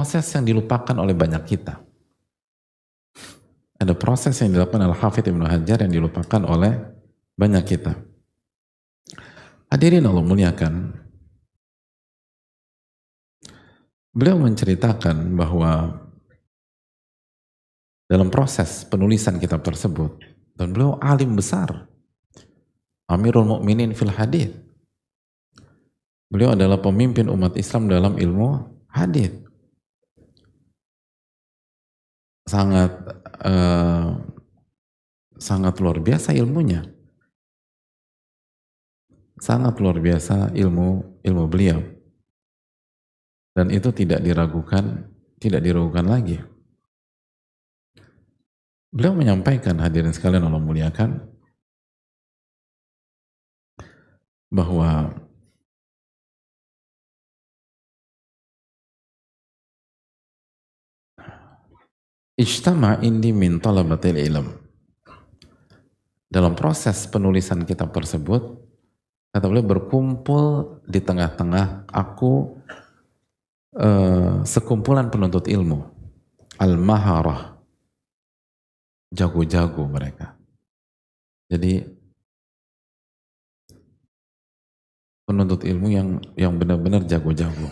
proses yang dilupakan oleh banyak kita. Ada proses yang dilakukan Al-Hafidz Ibnu Hajar yang dilupakan oleh banyak kita. Hadirin Allah muliakan, beliau menceritakan bahwa dalam proses penulisan kitab tersebut, dan beliau alim besar, Amirul Mukminin fil Hadits. Beliau adalah pemimpin umat Islam dalam ilmu hadits. Sangat luar biasa ilmunya. Sangat luar biasa ilmu beliau. Dan itu tidak diragukan lagi. Beliau menyampaikan, hadirin sekalian Allah muliakan, bahwa ijtama indi min talabatil ilm. Dalam proses penulisan kitab tersebut, kata beliau, berkumpul di tengah-tengah aku sekumpulan penuntut ilmu, al-maharah, jago-jago mereka. Jadi penuntut ilmu yang benar-benar jago-jago.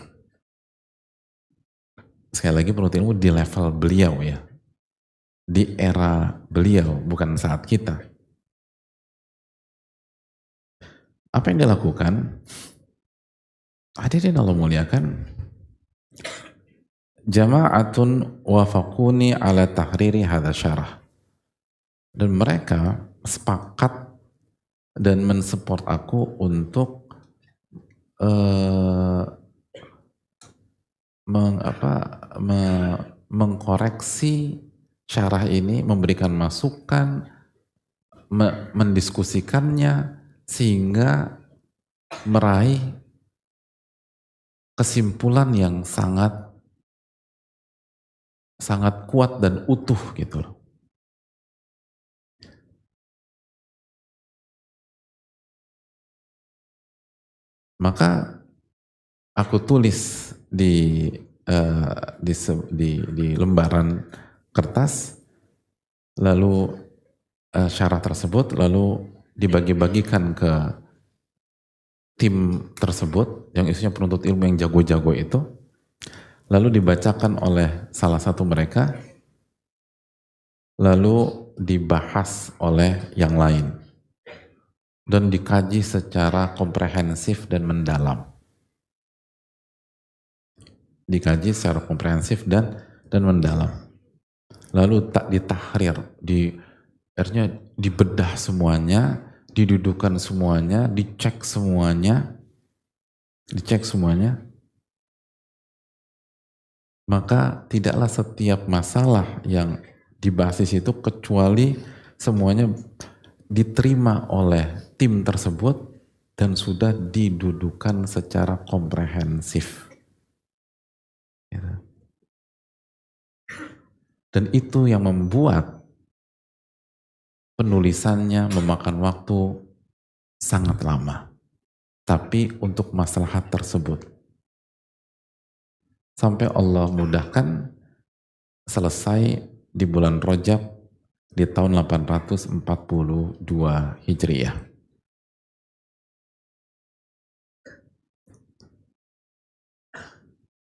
Sekali lagi, penuntut ilmu di level beliau ya, di era beliau, bukan saat kita. Apa yang dilakukan? Hadirin Allah muliakan, jama'atun wafaquni ala tahriri hadha syarah. Dan mereka sepakat dan mensupport aku untuk mengkoreksi syarah ini, memberikan masukan, mendiskusikannya, sehingga meraih kesimpulan yang sangat kuat dan utuh gitu loh. Maka aku tulis di lembaran kertas, lalu syarah tersebut lalu dibagi-bagikan ke tim tersebut yang isinya penuntut ilmu yang jago-jago itu, lalu dibacakan oleh salah satu mereka, lalu dibahas oleh yang lain dan dikaji secara komprehensif dan mendalam. Dikaji secara komprehensif dan mendalam. Lalu tak ditahrir, akhirnya dibedah semuanya, didudukan semuanya, dicek semuanya. Maka tidaklah setiap masalah yang dibahas di situ kecuali semuanya diterima oleh tim tersebut dan sudah didudukan secara komprehensif. Dan itu yang membuat penulisannya memakan waktu sangat lama. Tapi untuk maslahat tersebut. Sampai Allah mudahkan selesai di bulan Rajab di tahun 842 Hijriah.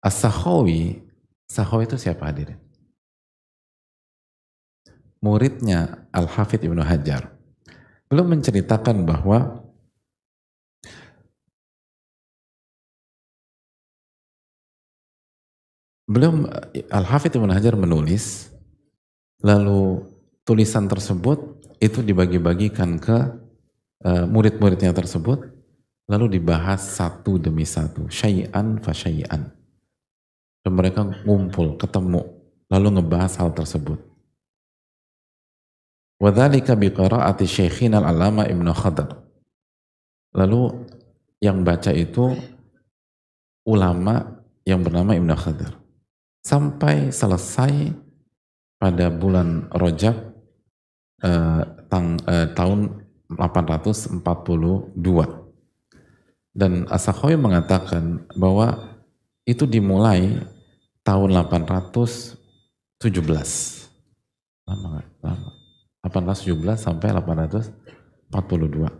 As-Sakhawi itu siapa hadirin? Muridnya Al-Hafidz Ibnu Hajar. Beliau menceritakan bahwa Al-Hafidz Ibnu Hajar menulis, lalu tulisan tersebut itu dibagi-bagikan ke murid-muridnya tersebut, lalu dibahas satu demi satu, syai'an fa syai'an. Dan mereka ngumpul, ketemu, lalu ngebahas hal tersebut. Wadzalika biqira'ati Syekhina al-Alama Ibnu Khadr. Lalu yang baca itu ulama yang bernama Ibnu Khadr. Sampai selesai pada bulan Rajab tahun 842. Dan As-Sakhawi mengatakan bahwa itu dimulai tahun 817. Lama nggak? Lama. 817 sampai 842.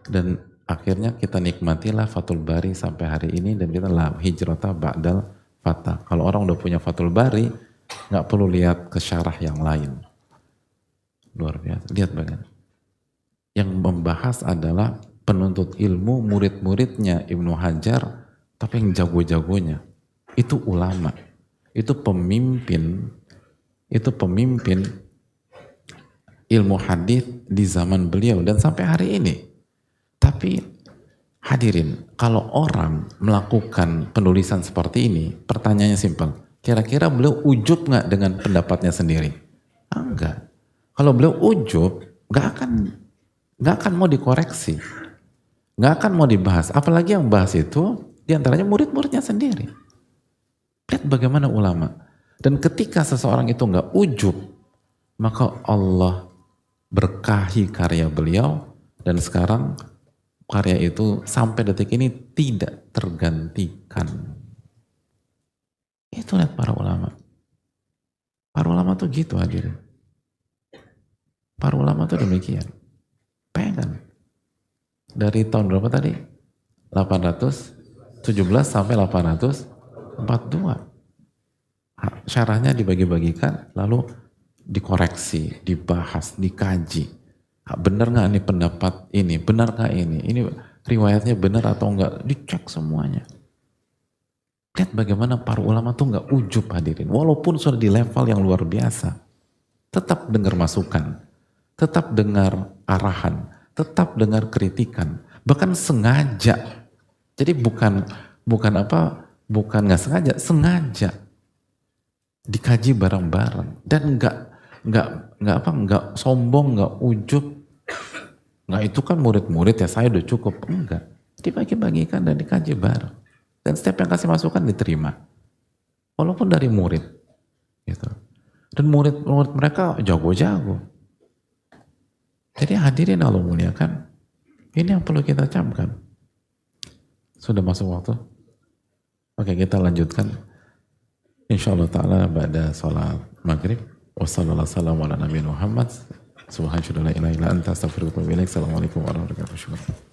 Dan akhirnya kita nikmatilah Fathul Bari sampai hari ini, dan kita lah hijrata ba'dal fatah. Kalau orang udah punya Fathul Bari, nggak perlu lihat ke syarah yang lain. Luar biasa. Lihat bagaimana. Yang membahas adalah penuntut ilmu, murid-muridnya Ibnu Hajar, tapi yang jago-jagonya. Itu ulama. Itu pemimpin ilmu hadis di zaman beliau dan sampai hari ini. Tapi hadirin, kalau orang melakukan penulisan seperti ini, pertanyaannya simpel. Kira-kira beliau ujub nggak dengan pendapatnya sendiri? Enggak. Kalau beliau ujub, nggak akan mau dikoreksi, nggak akan mau dibahas. Apalagi yang bahas itu diantaranya murid-muridnya sendiri. Lihat bagaimana ulama. Dan ketika seseorang itu nggak ujub, maka Allah berkahi karya beliau, dan sekarang karya itu sampai detik ini tidak tergantikan. Itu lihat para ulama. Para ulama tuh gitu hadirin. Para ulama tuh demikian. Pengen. Dari tahun berapa tadi? 817 sampai 842. Syarahnya dibagi-bagikan, lalu dikoreksi, dibahas, dikaji. Benar nggak ini pendapat ini? Benar nggak ini? Ini riwayatnya benar atau enggak? Dicek semuanya. Lihat bagaimana para ulama tuh nggak ujub hadirin. Walaupun sudah di level yang luar biasa, tetap dengar masukan, tetap dengar arahan, tetap dengar kritikan, bahkan sengaja. Jadi bukan nggak sengaja, sengaja dikaji bareng-bareng, dan nggak sombong, nggak ujub, nggak itu kan murid-murid ya saya udah cukup, enggak, dibagi-bagikan dan dikaji bareng, dan setiap yang kasih masukan diterima, walaupun dari murid, gitu. Dan murid-murid mereka jago-jago. Jadi hadirin Allah muliakan, ini yang perlu kita camkan. Sudah masuk waktu? Oke, kita lanjutkan. InsyaAllah ta'ala pada salat maghrib. Wassalamualaikum warahmatullahi wabarakatuh. Assalamualaikum warahmatullahi wabarakatuh.